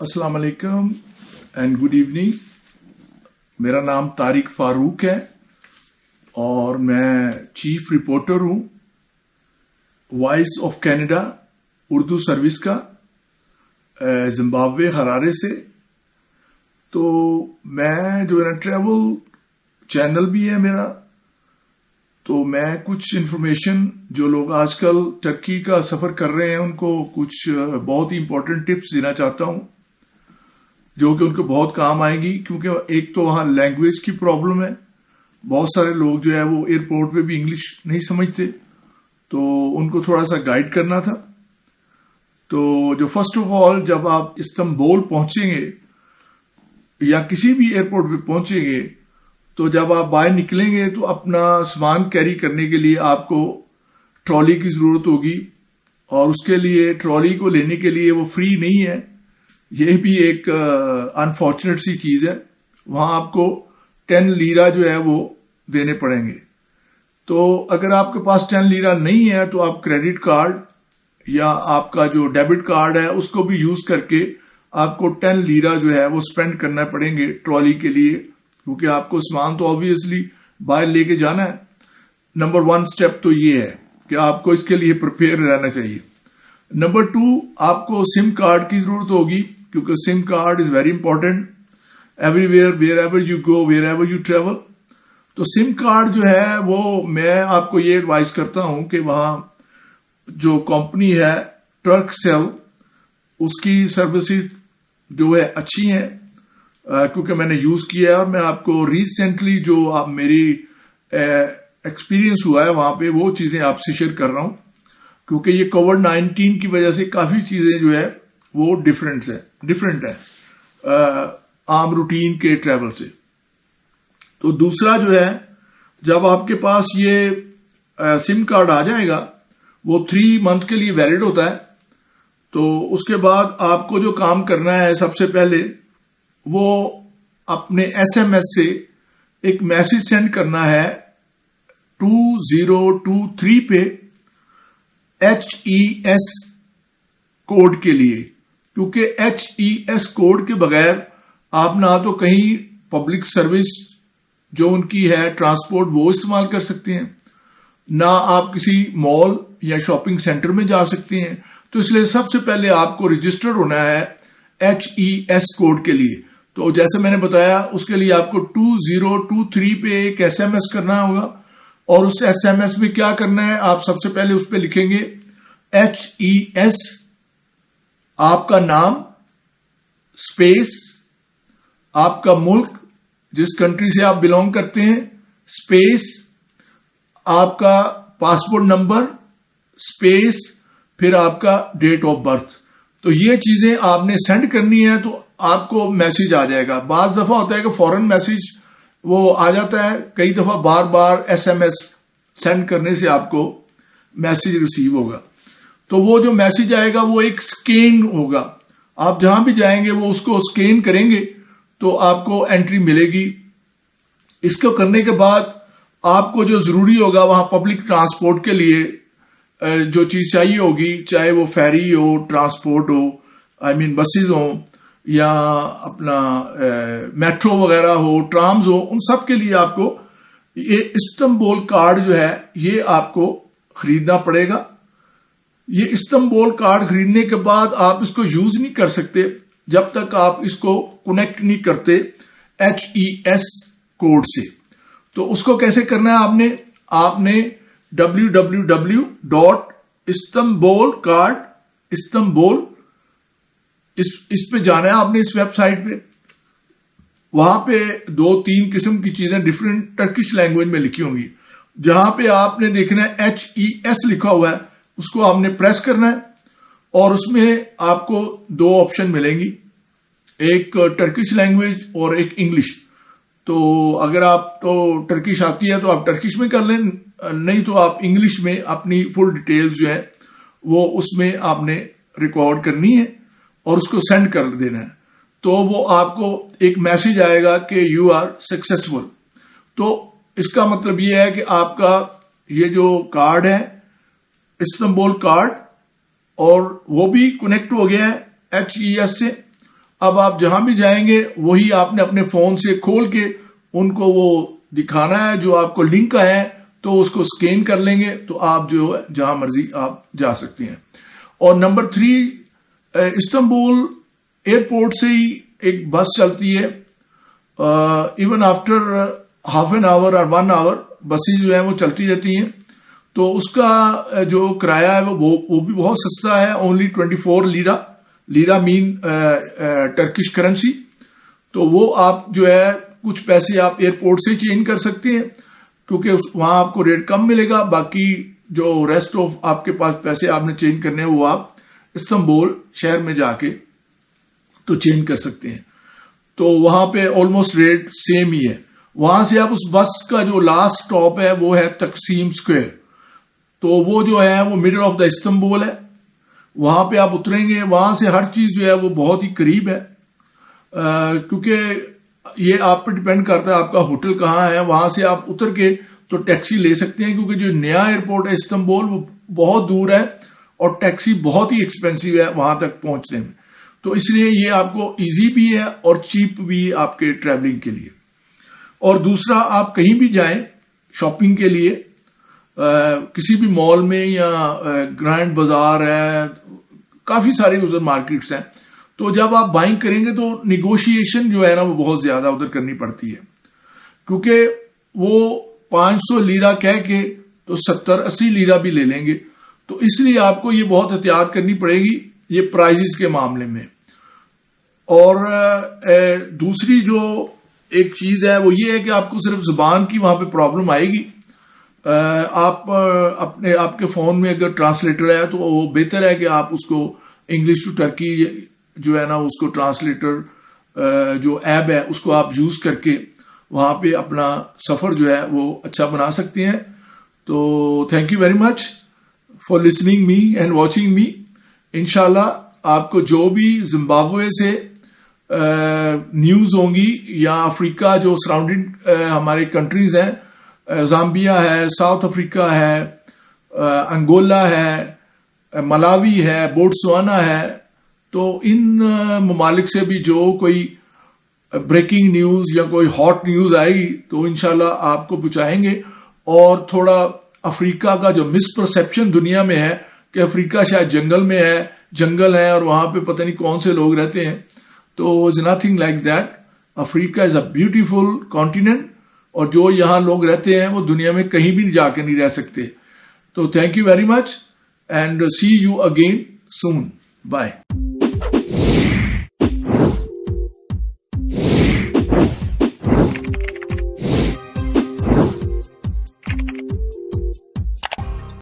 अस्सलाम वालेकुम and good evening. मेरा नाम तारिक फारूक है और मैं चीफ रिपोर्टर हूँ voice of Canada Urdu service का जिम्बाब्वे हरारे से। तो मैं जो है ट्रैवल चैनल भी है मेरा, तो मैं कुछ इन्फॉर्मेशन जो लोग आजकल टर्की का सफर कर रहे हैं उनको कुछ बहुत ही इंपॉर्टेंट टिप्स देना चाहता हूं जो कि उनको बहुत काम आएंगी। क्योंकि एक तो वहां लैंग्वेज की प्रॉब्लम है, बहुत सारे लोग जो है वो एयरपोर्ट पे भी इंग्लिश नहीं समझते, तो उनको थोड़ा सा गाइड करना था। तो जो फर्स्ट ऑफ ऑल जब आप इस्तांबुल पहुंचेंगे या किसी भी एयरपोर्ट पे पहुंचेंगे, तो जब आप बाहर निकलेंगे तो अपना सामान कैरी करने के लिए आपको ट्रॉली की जरूरत होगी, और उसके लिए ट्रॉली को लेने के लिए वो फ्री नहीं है। ये भी एक अनफॉर्चुनेट सी चीज है। वहां आपको 10 लीरा जो है वो देने पड़ेंगे। तो अगर आपके पास 10 लीरा नहीं है तो आप क्रेडिट कार्ड या आपका जो डेबिट कार्ड है उसको भी यूज करके आपको 10 लीरा जो है वो स्पेंड करना पड़ेंगे ट्रॉली के लिए, क्योंकि आपको सामान तो ऑब्वियसली बाहर लेके जाना है। नंबर 1 स्टेप तो ये है कि आपको इसके लिए प्रिपेयर रहना चाहिए। नंबर 2, आपको सिम कार्ड की जरूरत होगी, क्योंकि SIM card is very important everywhere, wherever you go, wherever you travel. तो सिम कार्ड जो है वो मैं आपको ये एडवाइस करता हूं कि वहां जो कंपनी है टर्कसेल, उसकी सर्विसेज जो है अच्छी हैं, क्योंकि मैंने यूज किया है। और मैं आपको रिसेंटली जो आप मेरी एक्सपीरियंस हुआ है वहां पे वो चीजें आपसे शेयर कर रहा हूं, क्योंकि ये कोविड-19 की वजह से काफी चीजें जो है वो डिफरेंट है आम रूटीन के ट्रैवल से। तो दूसरा जो है, जब आपके पास ये सिम कार्ड आ जाएगा, वो 3 मंथ के लिए वैलिड होता है। तो उसके बाद आपको जो काम करना है, सबसे पहले वो अपने एसएमएस से एक मैसेज सेंड करना है 2023 पे HES कोड के लिए, क्योंकि HES कोड के बगैर आप ना तो कहीं पब्लिक सर्विस जो उनकी है ट्रांसपोर्ट वो इस्तेमाल कर सकते हैं, ना आप किसी मॉल या शॉपिंग सेंटर में जा सकते हैं। तो इसलिए सबसे पहले आपको रजिस्टर होना है HES कोड के लिए। तो जैसे मैंने बताया, उसके लिए आपको 2023 पे एक SMS करना होगा, और उस SMS में क्या करना है, आप सबसे पहले उस पे लिखेंगे HES, आपका नाम, स्पेस, आपका मुल्क जिस कंट्री से आप बिलोंग करते हैं, स्पेस, आपका पासपोर्ट नंबर, स्पेस, फिर आपका डेट ऑफ बर्थ। तो ये चीजें आपने सेंड करनी है, तो आपको मैसेज आ जाएगा। बाज दफा होता है कि फौरन मैसेज वो आ जाता है, कई दफा बार बार SMS सेंड करने से आपको मैसेज रिसीव होगा। तो वो जो मैसेज आएगा वो एक स्कैन होगा, आप जहां भी जाएंगे वो उसको स्कैन करेंगे तो आपको एंट्री मिलेगी। इसको करने के बाद आपको जो जरूरी होगा वहां पब्लिक ट्रांसपोर्ट के लिए जो चीज चाहिए होगी, चाहे वो फेरी हो, ट्रांसपोर्ट हो, बसेज हो, या अपना मेट्रो वगैरह हो, ट्राम्स हो, उन सब के लिए आपको ये इस्तांबुल कार्ड जो है ये आपको खरीदना पड़ेगा। ये इस्तांबुल कार्ड खरीदने के बाद आप इसको यूज नहीं कर सकते जब तक आप इसको कनेक्ट नहीं करते HES कोड से। तो उसको कैसे करना है, आपने www.istanbulcard इस पे जाना है आपने, इस वेबसाइट पे। वहां पे 2-3 किस्म की चीजें डिफरेंट टर्किश लैंग्वेज में लिखी होंगी। जहां पे आपने देखना है HES लिखा हुआ है, उसको आपने प्रेस करना है, और उसमें आपको 2 ऑप्शन मिलेंगी, एक टर्किश लैंग्वेज और एक इंग्लिश। तो अगर आप तो टर्किश आती है तो आप टर्किश में कर लें, नहीं तो आप इंग्लिश में अपनी फुल डिटेल्स जो है वो उसमें आपने रिकॉर्ड करनी है और उसको सेंड कर देना है। तो वो आपको एक मैसेज आएगा कि यू आर सक्सेसफुल। तो इसका मतलब ये है कि आपका ये जो कार्ड है इस्तांबुल कार्ड, और वो भी कनेक्ट हो गया है HES से। اب آپ جہاں بھی جائیں گے وہی آپ نے اپنے فون سے کھول کے ان کو وہ دکھانا ہے جو آپ کو لنک ہے، تو اس کو سکین کر لیں گے تو آپ جو ہے جہاں مرضی آپ جا سکتے ہیں. اور نمبر 3، استنبول ایئرپورٹ سے ہی ایک بس چلتی ہے، even after half an hour اور 1 آور بسیں جو ہیں وہ چلتی رہتی ہیں. تو اس کا جو کرایہ ہے وہ بھی بہت سستا ہے، اونلی 24 لیرا مین ٹرکش کرنسی. تو وہ آپ جو ہے کچھ پیسے آپ ایئرپورٹ سے چینج کر سکتے ہیں کیونکہ وہاں آپ کو ریٹ کم ملے گا. باقی جو ریسٹ آف آپ کے پاس پیسے آپ نے چینج کرنے ہیں وہ آپ استنبول شہر میں جا کے تو چینج کر سکتے ہیں. تو وہاں پہ آلموسٹ ریٹ سیم ہی ہے. وہاں سے آپ اس بس کا جو لاسٹ سٹاپ ہے وہ ہے تقسیم اسکوائر. تو وہ جو ہے وہ مڈل آف دا استنبول ہے، وہاں پہ آپ اتریں گے. وہاں سے ہر چیز جو ہے وہ بہت ہی قریب ہے، کیونکہ یہ آپ پہ ڈپینڈ کرتا ہے آپ کا ہوٹل کہاں ہے. وہاں سے آپ اتر کے تو ٹیکسی لے سکتے ہیں کیونکہ جو نیا ایئرپورٹ ہے استنبول وہ بہت دور ہے اور ٹیکسی بہت ہی ایکسپینسو ہے وہاں تک پہنچنے میں. تو اس لیے یہ آپ کو ایزی بھی ہے اور چیپ بھی ہے آپ کے ٹریولنگ کے لیے. اور دوسرا، آپ کہیں بھی جائیں شاپنگ کے لیے، کسی بھی مال میں یا گرینڈ بازار ہے، کافی سارے ادھر مارکیٹس ہیں، تو جب آپ بائنگ کریں گے تو نیگوشیشن جو ہے نا وہ بہت زیادہ ادھر کرنی پڑتی ہے کیونکہ وہ 500 لیرا کہہ کے تو 70-80 لیرا بھی لے لیں گے. تو اس لیے آپ کو یہ بہت احتیاط کرنی پڑے گی یہ پرائزز کے معاملے میں. اور دوسری جو ایک چیز ہے وہ یہ ہے کہ آپ کو صرف زبان کی وہاں پہ پرابلم آئے گی. آپ کے فون میں اگر ٹرانسلیٹر ہے تو وہ بہتر ہے کہ آپ اس کو انگلش ٹو ٹرکی جو ہے نا اس کو ٹرانسلیٹر جو ایپ ہے اس کو آپ یوز کر کے وہاں پہ اپنا سفر جو ہے وہ اچھا بنا سکتے ہیں. تو thank you very much for listening me and watching me. انشاءاللہ آپ کو جو بھی زمبابوے سے نیوز ہوں گی یا افریقہ جو سراؤنڈنگ ہمارے کنٹریز ہیں، زامبیا ہے، ساؤتھ افریقہ ہے، انگولا ہے، ملاوی ہے، بوٹسوانا ہے، تو ان ممالک سے بھی جو کوئی بریکنگ نیوز یا کوئی ہاٹ نیوز آئے گی تو انشاءاللہ آپ کو پہنچائیں گے. اور تھوڑا افریقہ کا جو مس پرسپشن دنیا میں ہے کہ افریقہ شاید جنگل ہے اور وہاں پہ پتہ نہیں کون سے لوگ رہتے ہیں، تو is nothing like that. Africa is a beautiful continent اور جو یہاں لوگ رہتے ہیں وہ دنیا میں کہیں بھی جا کے نہیں رہ سکتے. تو thank you very much and see you again soon. Bye.